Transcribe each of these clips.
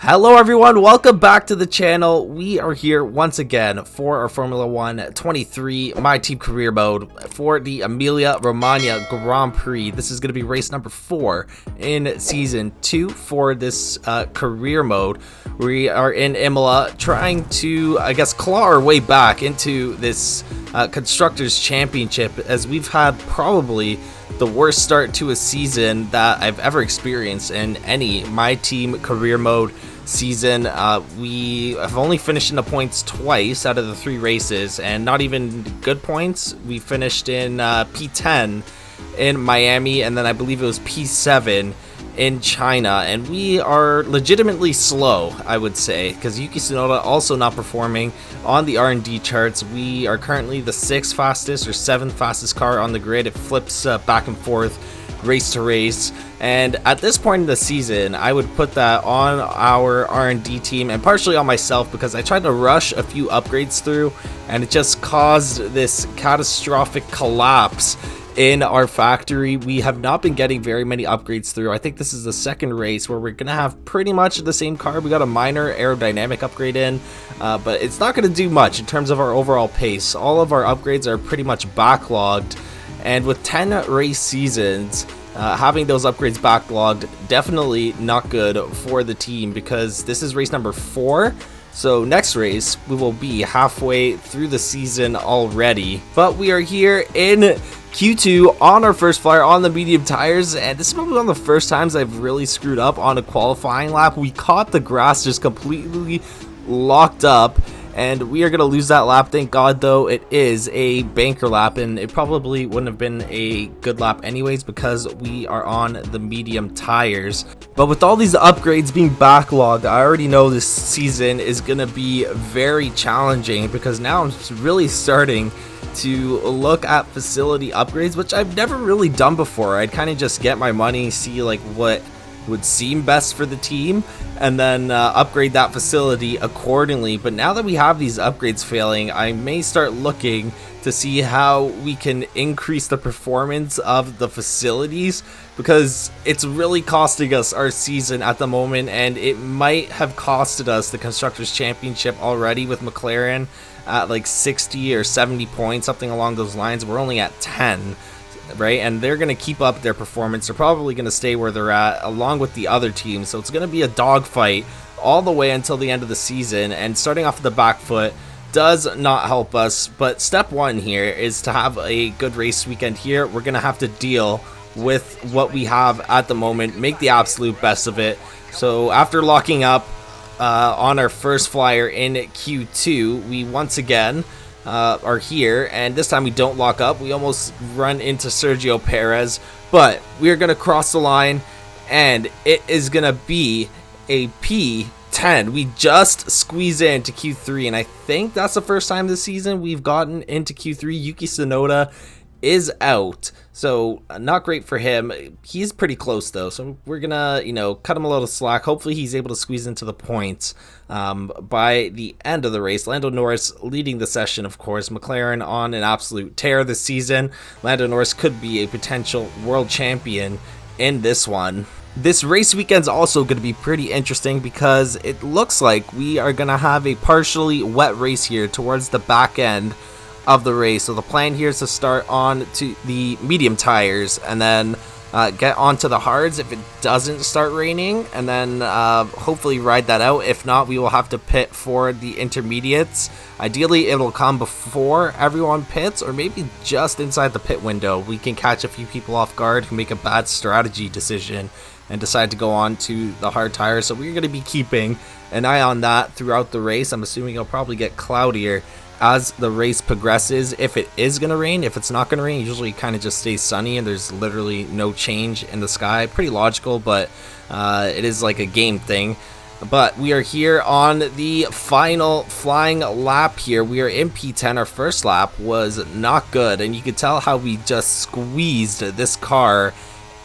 Hello everyone, welcome back to the channel. We are here once again for our Formula 1 23 My Team Career Mode for the Emilia Romagna Grand Prix. This is going to be race number 4 in Season 2 for this career mode. We are in Imola trying to, claw our way back into this Constructors' Championship, as we've had probably the worst start to a season that I've ever experienced in any My Team Career Mode season. We have only finished in the points twice out of the 3 races, and not even good points. We finished in P10 in Miami, and then I believe it was P7 in China, and we are legitimately slow, I would say, because Yuki Tsunoda also not performing on the R&D charts. We are currently the 6th fastest or 7th fastest car on the grid. It flips back and forth race to race, and at this point in the season I would put that on our R&D team and partially on myself, because I tried to rush a few upgrades through and it just caused this catastrophic collapse in our factory. We have not been getting very many upgrades through. I think this is the second race where we're gonna have pretty much the same car. We got a minor aerodynamic upgrade in, but it's not gonna do much in terms of our overall pace. All of our upgrades are pretty much backlogged, and with 10 race seasons, having those upgrades backlogged, definitely not good for the team, because this is race number 4. So next race, we will be halfway through the season already. But we are here in Q2 on our first flyer on the medium tires, and this is probably one of the first times I've really screwed up on a qualifying lap. We caught the grass just completely locked up, and we are going to lose that lap. Thank God, though, it is a banker lap, and it probably wouldn't have been a good lap anyways because we are on the medium tires. But with all these upgrades being backlogged, I already know this season is going to be very challenging, because now I'm really starting to look at facility upgrades, which I've never really done before. I'd kind of just get my money, see like what would seem best for the team, and then upgrade that facility accordingly. But now that we have these upgrades failing, I may start looking to see how we can increase the performance of the facilities, because it's really costing us our season at the moment, and it might have costed us the Constructors' Championship already with McLaren at like 60 or 70 points, something along those lines. We're only at 10. Right, and they're going to keep up their performance. They're probably going to stay where they're at along with the other teams, so it's going to be a dogfight all the way until the end of the season, and starting off the back foot does not help us. But step 1 here is to have a good race weekend here. We're going to have to deal with what we have at the moment, make the absolute best of it. So after locking up on our first flyer in Q2, we once again are here, and this time we don't lock up. We almost run into Sergio Perez, but we are going to cross the line, and it is going to be a P10. We just squeeze into Q3, and I think that's the first time this season we've gotten into Q3. Yuki Tsunoda is out, so not great for him. He's pretty close though, so we're gonna cut him a little slack. Hopefully he's able to squeeze into the points by the end of the race. Lando Norris leading the session, of course. McLaren on an absolute tear this season. Lando Norris could be a potential world champion in this one. This race weekend's also going to be pretty interesting, because it looks like we are going to have a partially wet race here towards the back end of the race. So the plan here is to start on to the medium tires and then get onto the hards if it doesn't start raining, and then hopefully ride that out. If not, we will have to pit for the intermediates. Ideally it'll come before everyone pits, or maybe just inside the pit window. We can catch a few people off guard who make a bad strategy decision and decide to go on to the hard tires. So we're going to be keeping an eye on that throughout the race. I'm assuming it'll probably get cloudier as the race progresses, if it is going to rain. If it's not going to rain, usually it kind of just stays sunny and there's literally no change in the sky. Pretty logical, but it is like a game thing. But we are here on the final flying lap here. We are in P10. Our first lap was not good, and you could tell how we just squeezed this car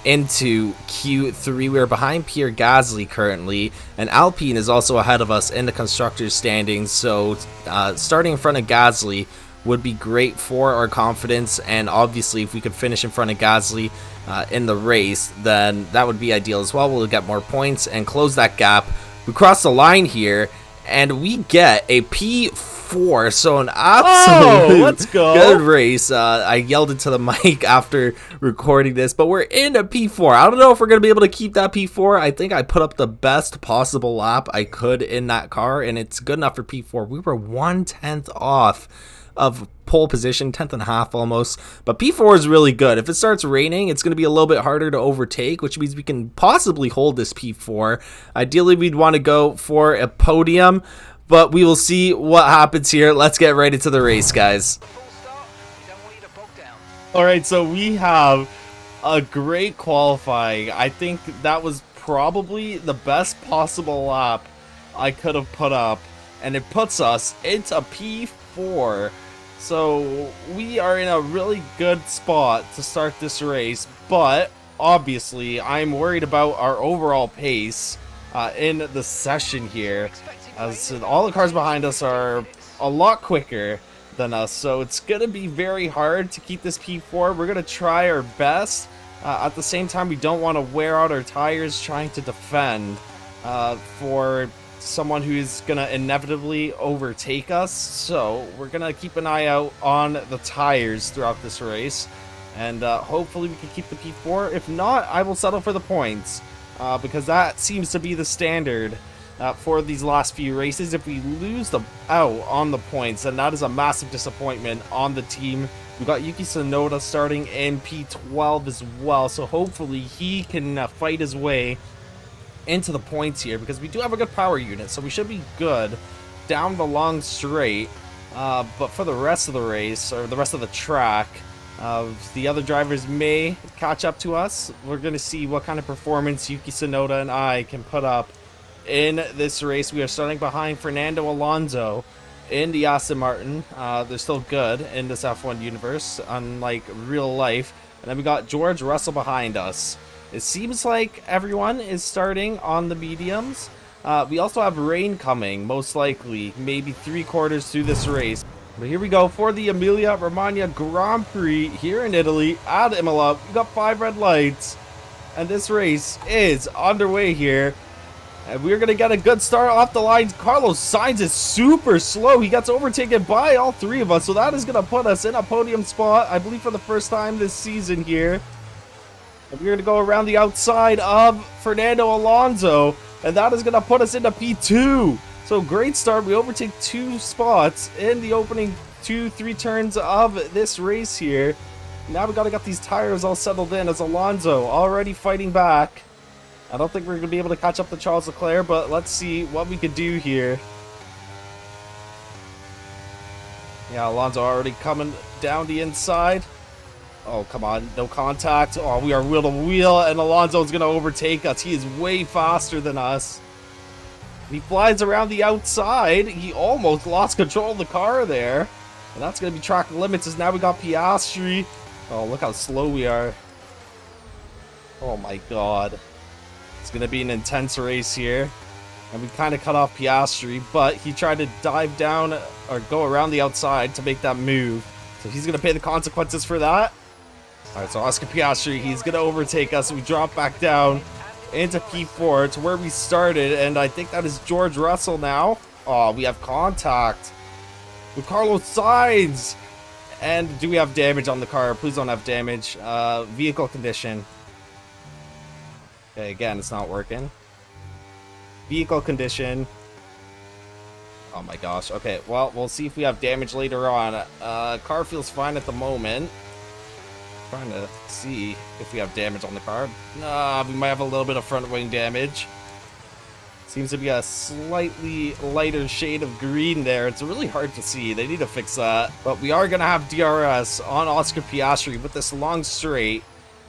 into Q3. We are behind Pierre Gasly currently, and Alpine is also ahead of us in the constructors standings. So starting in front of Gasly would be great for our confidence, and obviously if we could finish in front of Gasly in the race, then that would be ideal as well. We'll get more points and close that gap We cross the line here, and we get a P4. So an absolute let's go. good race. I yelled into the mic after recording this, but we're in a P4. I don't know if we're going to be able to keep that P4. I think I put up the best possible lap I could in that car, and it's good enough for P4. We were 1/10 off of pole position, 10th and a half almost, but P4 is really good. If it starts raining, it's going to be a little bit harder to overtake, which means we can possibly hold this P4. Ideally, we'd want to go for a podium, but we will see what happens here. Let's get right into the race, guys. All right, so we have a great qualifying. I think that was probably the best possible lap I could have put up, and it puts us into P4. So we are in a really good spot to start this race, but obviously I'm worried about our overall pace in the session here, as all the cars behind us are a lot quicker than us, so it's gonna be very hard to keep this P4. We're gonna try our best. At the same time, we don't want to wear out our tires trying to defend for someone who's gonna inevitably overtake us, so we're gonna keep an eye out on the tires throughout this race, and hopefully we can keep the P4. If not, I will settle for the points, because that seems to be the standard for these last few races. If we lose out on the points, then that is a massive disappointment on the team. We've got Yuki Tsunoda starting in P12 as well, so hopefully he can fight his way into the points here, because we do have a good power unit, so we should be good down the long straight. But for the rest of the race, or the rest of the track, the other drivers may catch up to us. We're going to see what kind of performance Yuki Tsunoda and I can put up in this race. We are starting behind Fernando Alonso in the Aston Martin. They're still good in this F1 universe, unlike real life. And then we got George Russell behind us. It seems like everyone is starting on the mediums. We also have rain coming, most likely, maybe 3/4 through this race. But here we go for the Emilia-Romagna Grand Prix here in Italy at Imola. We got 5 red lights, and this race is underway here. And we're going to get a good start off the line. Carlos Sainz is super slow. He gets overtaken by all 3 of us, so that is going to put us in a podium spot, I believe, for the first time this season here. And we're going to go around the outside of Fernando Alonso, and that is going to put us into P2. So great start. We overtake 2 spots in the opening 2-3 turns of this race here. Now we got to get these tires all settled in, as Alonso already fighting back. I don't think we're going to be able to catch up to Charles Leclerc, but let's see what we could do here. Yeah, Alonso already coming down the inside. Oh, come on. No contact. Oh, we are wheel to wheel, and Alonso's going to overtake us. He is way faster than us. He flies around the outside. He almost lost control of the car there. And that's going to be track limits, as now we got Piastri. Oh, look how slow we are. Oh, my God. It's going to be an intense race here. And we kind of cut off Piastri, but he tried to dive down or go around the outside to make that move. So he's going to pay the consequences for that. Alright, so Oscar Piastri, he's going to overtake us. We drop back down into P4 to where we started, and I think that is George Russell now. Oh, we have contact with Carlos Sainz. And do we have damage on the car? Please don't have damage. Vehicle condition. Okay, again, it's not working. Vehicle condition. Oh my gosh. Okay, well, we'll see if we have damage later on. Car feels fine at the moment. Trying to see if we have damage on the car. We might have a little bit of front wing damage. Seems to be a slightly lighter shade of green there. It's really hard to see. They need to fix that. But we are going to have DRS on Oscar Piastri with this long straight.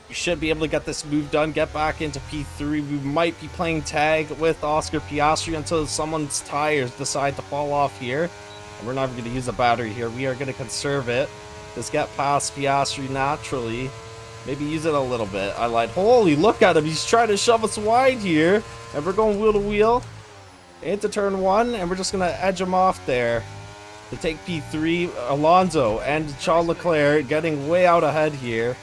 We should be able to get this move done, get back into P3. We might be playing tag with Oscar Piastri until someone's tires decide to fall off here. And we're not going to use a battery here. We are going to conserve it. Just get past Piastri naturally. Maybe use it a little bit. I lied. Holy, look at him. He's trying to shove us wide here. And we're going wheel to wheel into turn 1. And we're just going to edge him off there to take P3. Alonso and Charles Leclerc getting way out ahead here.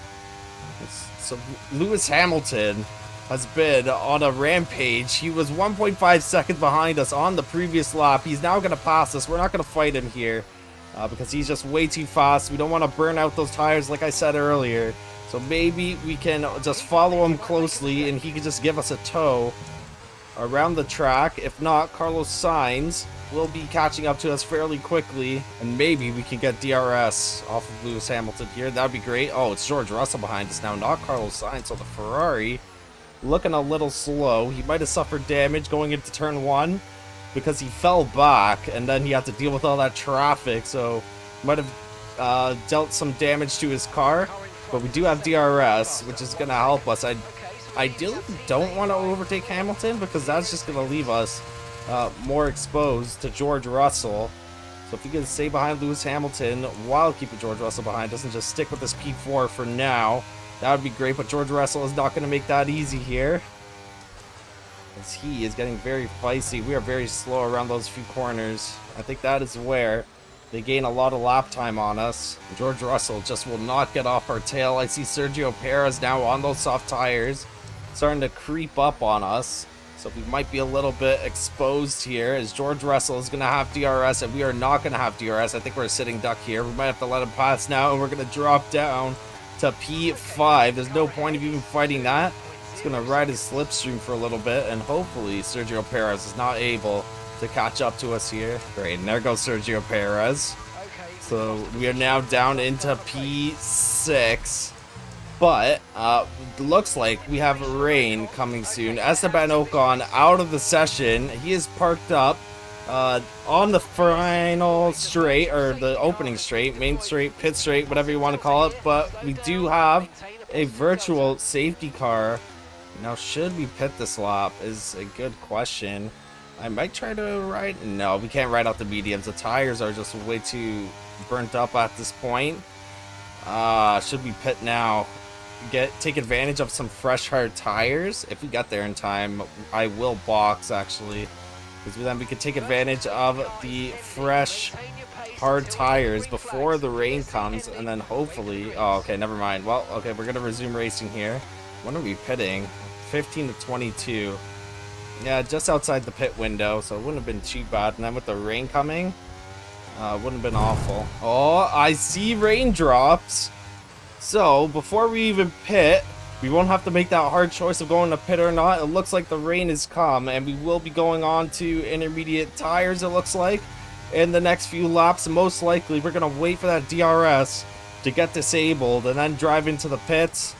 So Lewis Hamilton has been on a rampage. He was 1.5 seconds behind us on the previous lap. He's now going to pass us. We're not going to fight him here because he's just way too fast. We don't want to burn out those tires like I said earlier. So maybe we can just follow him closely and he can just give us a tow around the track. If not, Carlos Sainz will be catching up to us fairly quickly, and maybe we can get DRS off of Lewis Hamilton here. That would be great. Oh, it's George Russell behind us now, not Carlos Sainz. So the Ferrari looking a little slow. He might have suffered damage going into turn 1 because he fell back and then he had to deal with all that traffic, so might have dealt some damage to his car. But we do have DRS, which is going to help us. I ideally don't want to overtake Hamilton because that's just going to leave us more exposed to George Russell. So if we can stay behind Lewis Hamilton while keeping George Russell behind us and just stick with this P4 for now, that would be great. But George Russell is not going to make that easy here, as he is getting very feisty. We are very slow around those few corners. I think that is where they gain a lot of lap time on us. George Russell just will not get off our tail. I see Sergio Perez now on those soft tires, starting to creep up on us. So we might be a little bit exposed here, as George Russell is going to have DRS and we are not going to have DRS. I think we're a sitting duck here. We might have to let him pass now, and we're going to drop down to P5. There's no point of even fighting that. It's going to ride his slipstream for a little bit, and hopefully Sergio Perez is not able to catch up to us here. Great, and there goes Sergio Perez. So we are now down into P6. But looks like we have rain coming soon. Esteban Ocon out of the session. He is parked up on the final straight, or the opening straight, main straight, pit straight, whatever you want to call it. But we do have a virtual safety car. Now, should we pit this lap is a good question. I might try to ride. No, we can't ride out the mediums. The tires are just way too burnt up at this point. Should we pit now? Take advantage of some fresh hard tires. If we get there in time, I will box actually, because then we can take advantage of the fresh hard tires before the rain comes, and then hopefully, oh okay, never mind. Well, okay, we're gonna resume racing here. When are we pitting? 15 to 22. Yeah, just outside the pit window, so it wouldn't have been too bad. And then with the rain coming, wouldn't have been awful. Oh, I see raindrops. So before we even pit, we won't have to make that hard choice of going to pit or not. It looks like the rain has come, and we will be going on to intermediate tires, it looks like, in the next few laps. Most likely we're going to wait for that DRS to get disabled and then drive into the pits,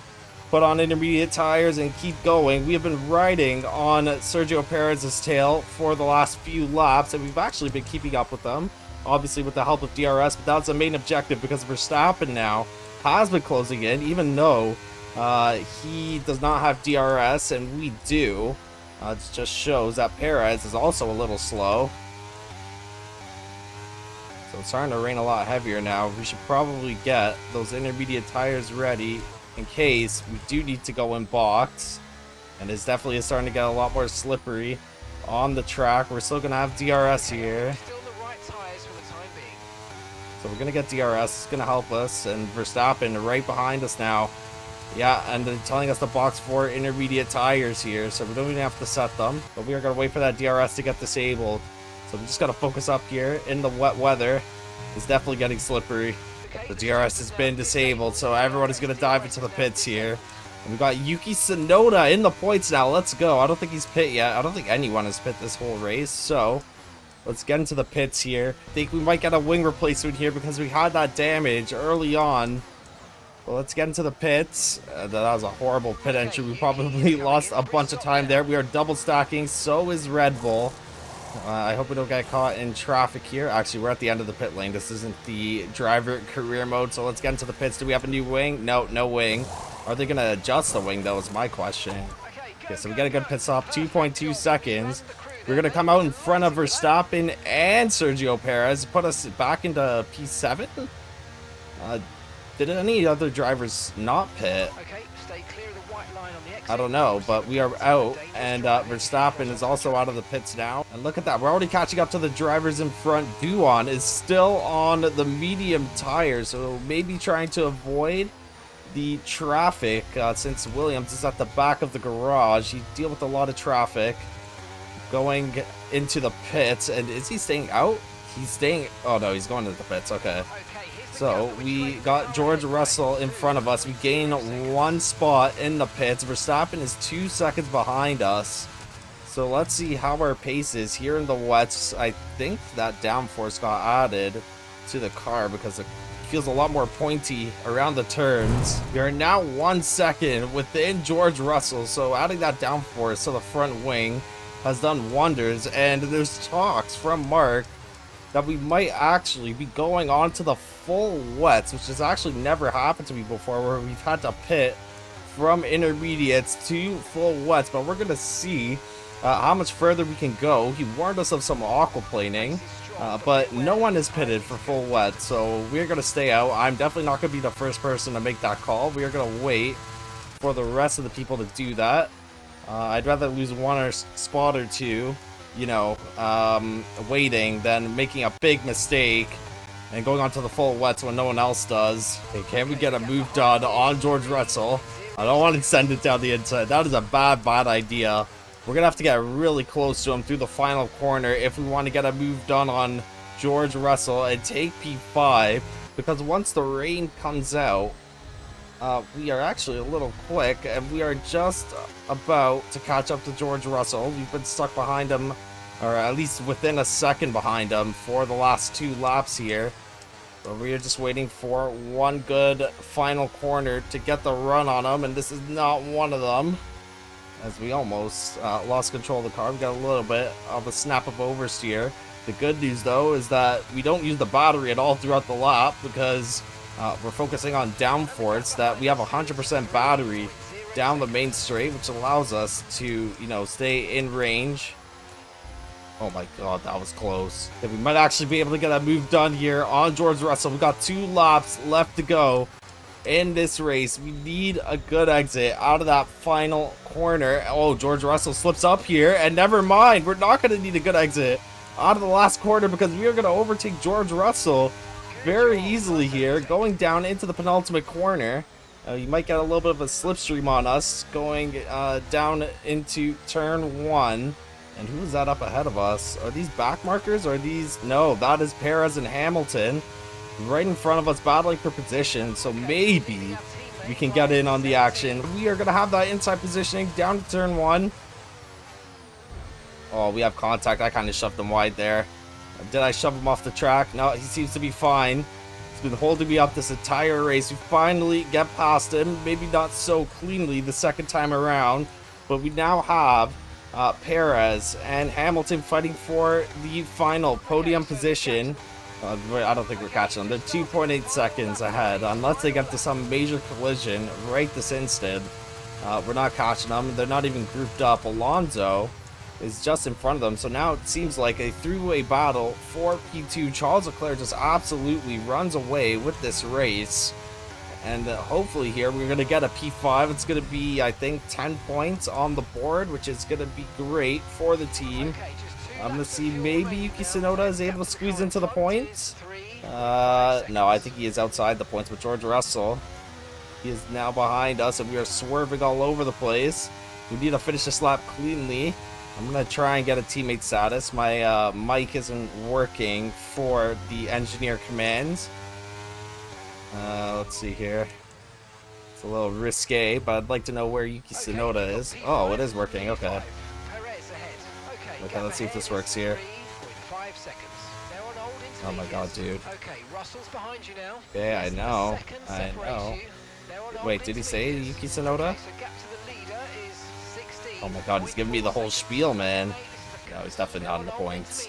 put on intermediate tires, and keep going. We have been riding on Sergio Perez's tail for the last few laps, and we've actually been keeping up with them, obviously with the help of DRS, but that's the main objective, because Verstappen now has been closing in, even though he does not have DRS and we do. It just shows that Perez is also a little slow. So it's starting to rain a lot heavier now. We should probably get those intermediate tires ready in case we do need to go in box. And it's definitely starting to get a lot more slippery on the track. We're still going to have DRS here. So we're going to get DRS. It's going to help us. And Verstappen right behind us now. Yeah, and they're telling us to box for intermediate tires here. So we don't even have to set them. But we are going to wait for that DRS to get disabled. So we just got to focus up here in the wet weather. It's definitely getting slippery. The DRS has been disabled. So everyone is going to dive into the pits here. And we got Yuki Tsunoda in the points now. Let's go. I don't think he's pit yet. I don't think anyone has pit this whole race. So let's get into the pits here. I think we might get a wing replacement here because we had that damage early on. Well, let's get into the pits. That was a horrible pit entry. We probably lost a bunch of time there. We are double stacking. So is Red Bull. I hope we don't get caught in traffic here. Actually, we're at the end of the pit lane. This isn't the driver career mode. So let's get into the pits. Do we have a new wing? No, no wing. Are they going to adjust the wing, though, is my question. Okay, so we got a good pit stop. 2.2 seconds. We're going to come out in front of Verstappen and Sergio Perez. Put us back into P7. Did any other drivers not pit? I don't know, but we are out, and Verstappen is also out of the pits now. And look at that, we're already catching up to the drivers in front. Duan is still on the medium tires, so maybe trying to avoid the traffic, since Williams is at the back of the garage. You deal with a lot of traffic going into the pits. And is he staying out? He's staying. Oh no, he's going to the pits. Okay. So we got George Russell in front of us. We gain 1 spot in the pits. Verstappen is 2 seconds behind us. So let's see how our pace is here in the wets. I think that downforce got added to the car because it feels a lot more pointy around the turns. We are now 1 second within George Russell. So adding that downforce to the front wing has done wonders. And there's talks from Mark that we might actually be going on to the full wets, which has actually never happened to me before, where we've had to pit from intermediates to full wets. But we're gonna see how much further we can go. He warned us of some aquaplaning, but no one is pitted for full wet, so we're gonna stay out. I'm definitely not gonna be the first person to make that call. We are gonna wait for the rest of the people to do that. I'd rather lose 1 spot or 2, you know, waiting than making a big mistake and going on to the full wets when no one else does. Okay, can we get a move done on George Russell? I don't want to send it down the inside. That is a bad idea. We're gonna have to get really close to him through the final corner if we want to get a move done on George Russell and take P5, because once the rain comes out, we are actually a little quick, and we are just about to catch up to George Russell. We've been stuck behind him, or at least within a second behind him for the last 2 laps here. But we are just waiting for one good final corner to get the run on him, and this is not one of them, as we almost lost control of the car. We got a little bit of a snap of oversteer. The good news, though, is that we don't use the battery at all throughout the lap, because we're focusing on downforce, that we have 100% battery down the main straight, which allows us to, you know, stay in range. Oh my god, that was close. Yeah, we might actually be able to get a move done here on George Russell. We've got 2 laps left to go in this race. We need a good exit out of that final corner. Oh, George Russell slips up here, and never mind. We're not going to need a good exit out of the last corner, because we are going to overtake George Russell very easily here, going down into the penultimate corner. You might get a little bit of a slipstream on us going down into turn 1. And who is that up ahead of us? Are these back markers, or are these... No, that is Perez and Hamilton right in front of us battling for position. So maybe we can get in on the action. We are going to have that inside positioning down to turn 1. Oh, we have contact. I kind of shoved him wide there. Did I shove him off the track? No, he seems to be fine. He's been holding me up this entire race. We finally get past him. Maybe not so cleanly the second time around, but we now have Perez and Hamilton fighting for the final podium position. I don't think we're catching them. They're 2.8 seconds ahead, unless they get to some major collision right this instant. We're not catching them. They're not even grouped up. Alonso is just in front of them, so now it seems like a three-way battle for P2. Charles Leclerc just absolutely runs away with this race, and hopefully here we're going to get a P5. It's going to be, I think, 10 points on the board, which is going to be great for the team. I'm going to see maybe Yuki Tsunoda is able to squeeze into the points. No, I think he is outside the points, but George Russell, he is now behind us, and we are swerving all over the place. We need to finish this lap cleanly. I'm going to try and get a teammate status. My mic isn't working for the engineer commands. Let's see here. It's a little risque, but I'd like to know where Yuki Tsunoda is. Oh, it is working. Okay. Okay, let's see if this works here. Oh my god, dude. Okay, I know. I know. Wait, did he say Yuki Tsunoda? Oh my god, he's giving me the whole spiel, man. No, he's definitely not in the points.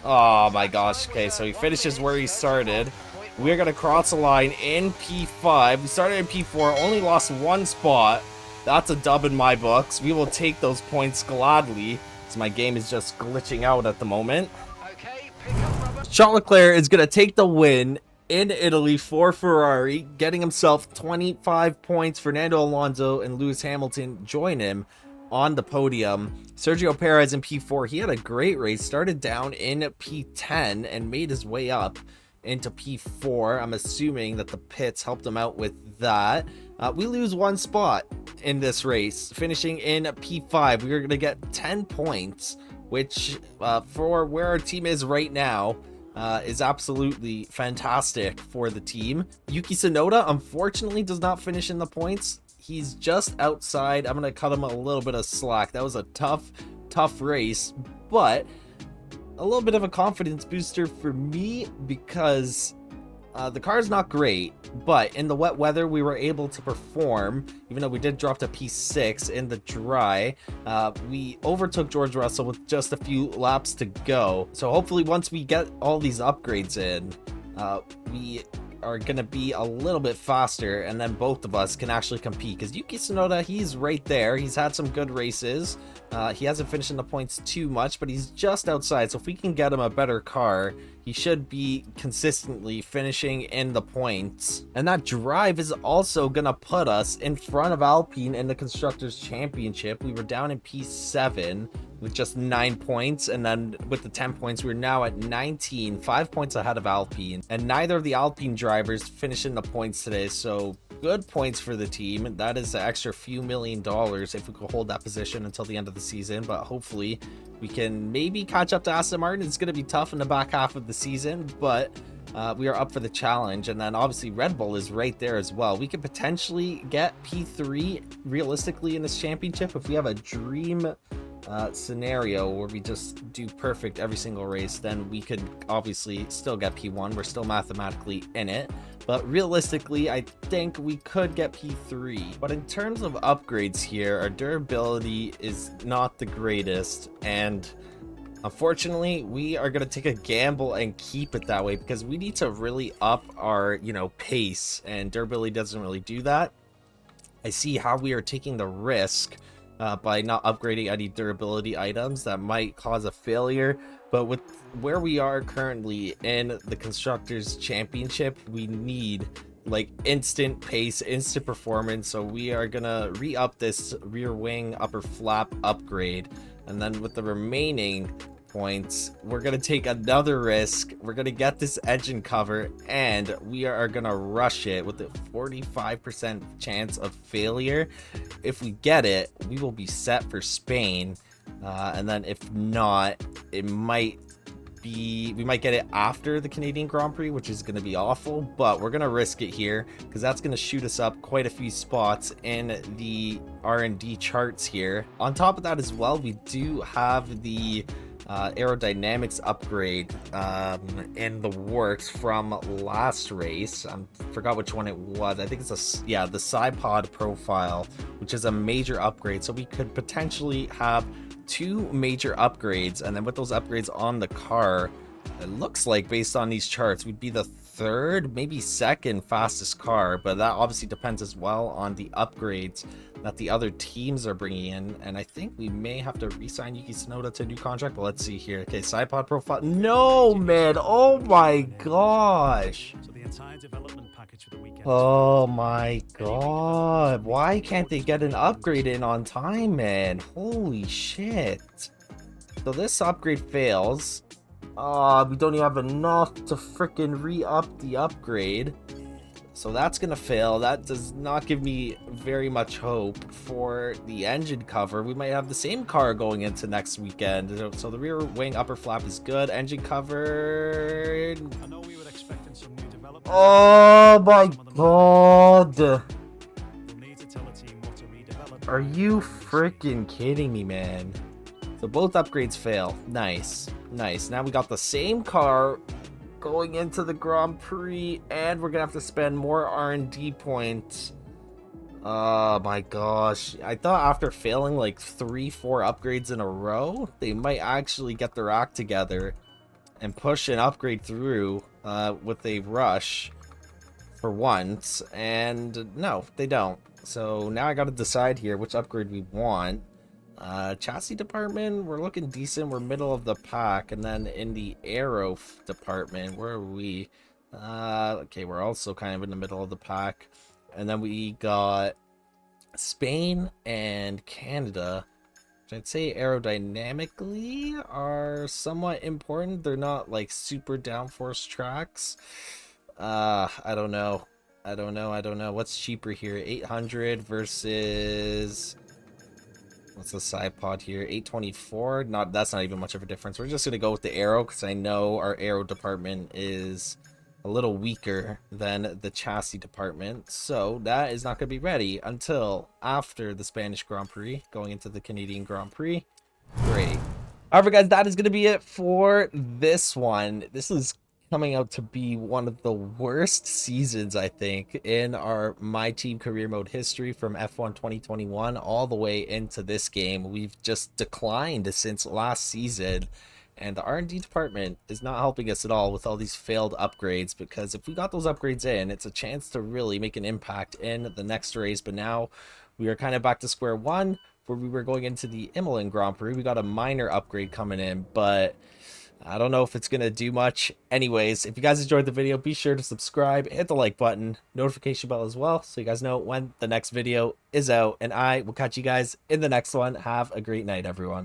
Oh my gosh. Okay, so he finishes where he started. We're going to cross the line in P5. We started in P4, only lost 1 spot. That's a dub in my books. We will take those points gladly, so my game is just glitching out at the moment. Charles Leclerc is going to take the win in Italy for Ferrari, getting himself 25 points. Fernando Alonso and Lewis Hamilton join him on the podium. Sergio Perez in P4, he had a great race, started down in P10 and made his way up into P4. I'm assuming that the pits helped him out with that. We lose 1 spot in this race, finishing in P5. We're going to get 10 points, which for where our team is right now, is absolutely fantastic for the team. Yuki Tsunoda, unfortunately, does not finish in the points. He's just outside. I'm going to cut him a little bit of slack. That was a tough race, but a little bit of a confidence booster for me because the car's not great, but in the wet weather we were able to perform. Even though we did drop to P6 in the dry, we overtook George Russell with just a few laps to go. So hopefully once we get all these upgrades in, we are going to be a little bit faster, and then both of us can actually compete, because Yuki Tsunoda, he's right there. He's had some good races. He hasn't finished in the points too much, but he's just outside. So if we can get him a better car, he should be consistently finishing in the points. And that drive is also gonna put us in front of Alpine in the Constructors Championship. We were down in P7 with just 9 points, and then with the 10 points, we're now at 19, 5 points ahead of Alpine. And neither of the Alpine drivers finished in the points today, so good points for the team. That is an extra few $1 million if we could hold that position until the end of the season, but hopefully we can maybe catch up to Aston Martin. It's going to be tough in the back half of the season, but we are up for the challenge. And then obviously Red Bull is right there as well. We could potentially get P3 realistically in this championship if we have a dream scenario where we just do perfect every single race. Then we could obviously still get P1. We're still mathematically in it, but realistically I think we could get P3. But in terms of upgrades here, our durability is not the greatest, and unfortunately we are going to take a gamble and keep it that way because we need to really up our pace, and durability doesn't really do that. I see how we are taking the risk by not upgrading any durability items that might cause a failure, but with where we are currently in the Constructors Championship, we need like instant pace, instant performance. So we are gonna re-up this rear wing upper flap upgrade, and then with the remaining points we're gonna take another risk. We're gonna get this engine cover, and we are gonna rush it with a 45% chance of failure. If we get it, we will be set for Spain, and then if not, it might be, we might get it after the Canadian Grand Prix, which is going to be awful, but we're going to risk it here because that's going to shoot us up quite a few spots in the R&D charts here. On top of that as well, we do have the aerodynamics upgrade in the works from last race. I forgot which one it was. I think it's the SidePod profile, which is a major upgrade. So we could potentially have 2 major upgrades, and then with those upgrades on the car, it looks like based on these charts we'd be the 3rd, maybe 2nd fastest car, but that obviously depends as well on the upgrades that the other teams are bringing in. And I think we may have to re-sign Yuki Tsunoda to a new contract, but let's see here. Okay, SidePod profile. No, man. Oh my gosh. So the entire development package for the weekend. Oh my god. Why can't they get an upgrade in on time, man? Holy shit. So this upgrade fails. We don't even have enough to freaking re-up the upgrade. So that's gonna fail. That does not give me very much hope for the engine cover. We might have the same car going into next weekend. So the rear wing upper flap is good. Engine cover. I know we were expecting some new development. Oh my god. We'll need to tell the team what to redevelop. Are you freaking kidding me, man? So both upgrades fail. Nice. Nice. Now we got the same car going into the Grand Prix, and we're gonna have to spend more R&D points. Oh my gosh. I thought after failing like 3-4 upgrades in a row, they might actually get their act together and push an upgrade through with a rush for once, and no, they don't. So now I gotta decide here which upgrade we want. Chassis department, we're looking decent. We're middle of the pack. And then in the aero department, where are we? Okay, we're also kind of in the middle of the pack. And then we got Spain and Canada which I'd say aerodynamically are somewhat important. They're not like super downforce tracks. I don't know. I don't know. What's cheaper here? 800 versus what's the side pod here? 824. That's not even much of a difference. We're just gonna go with the aero because I know our aero department is a little weaker than the chassis department, so that is not going to be ready until after the Spanish Grand Prix, going into the Canadian Grand Prix. Great. Alright guys, that is going to be it for this one. This is coming out to be one of the worst seasons, I think, in our My Team career mode history, from F1 2021 all the way into this game. We've just declined since last season. And the R&D department is not helping us at all with all these failed upgrades, because if we got those upgrades in, it's a chance to really make an impact in the next race. But now we are kind of back to square one, where we were going into the Imola Grand Prix. We got a minor upgrade coming in, but I don't know if it's going to do much. Anyways, if you guys enjoyed the video, be sure to subscribe, hit the like button, notification bell as well, so you guys know when the next video is out. And I will catch you guys in the next one. Have a great night, everyone.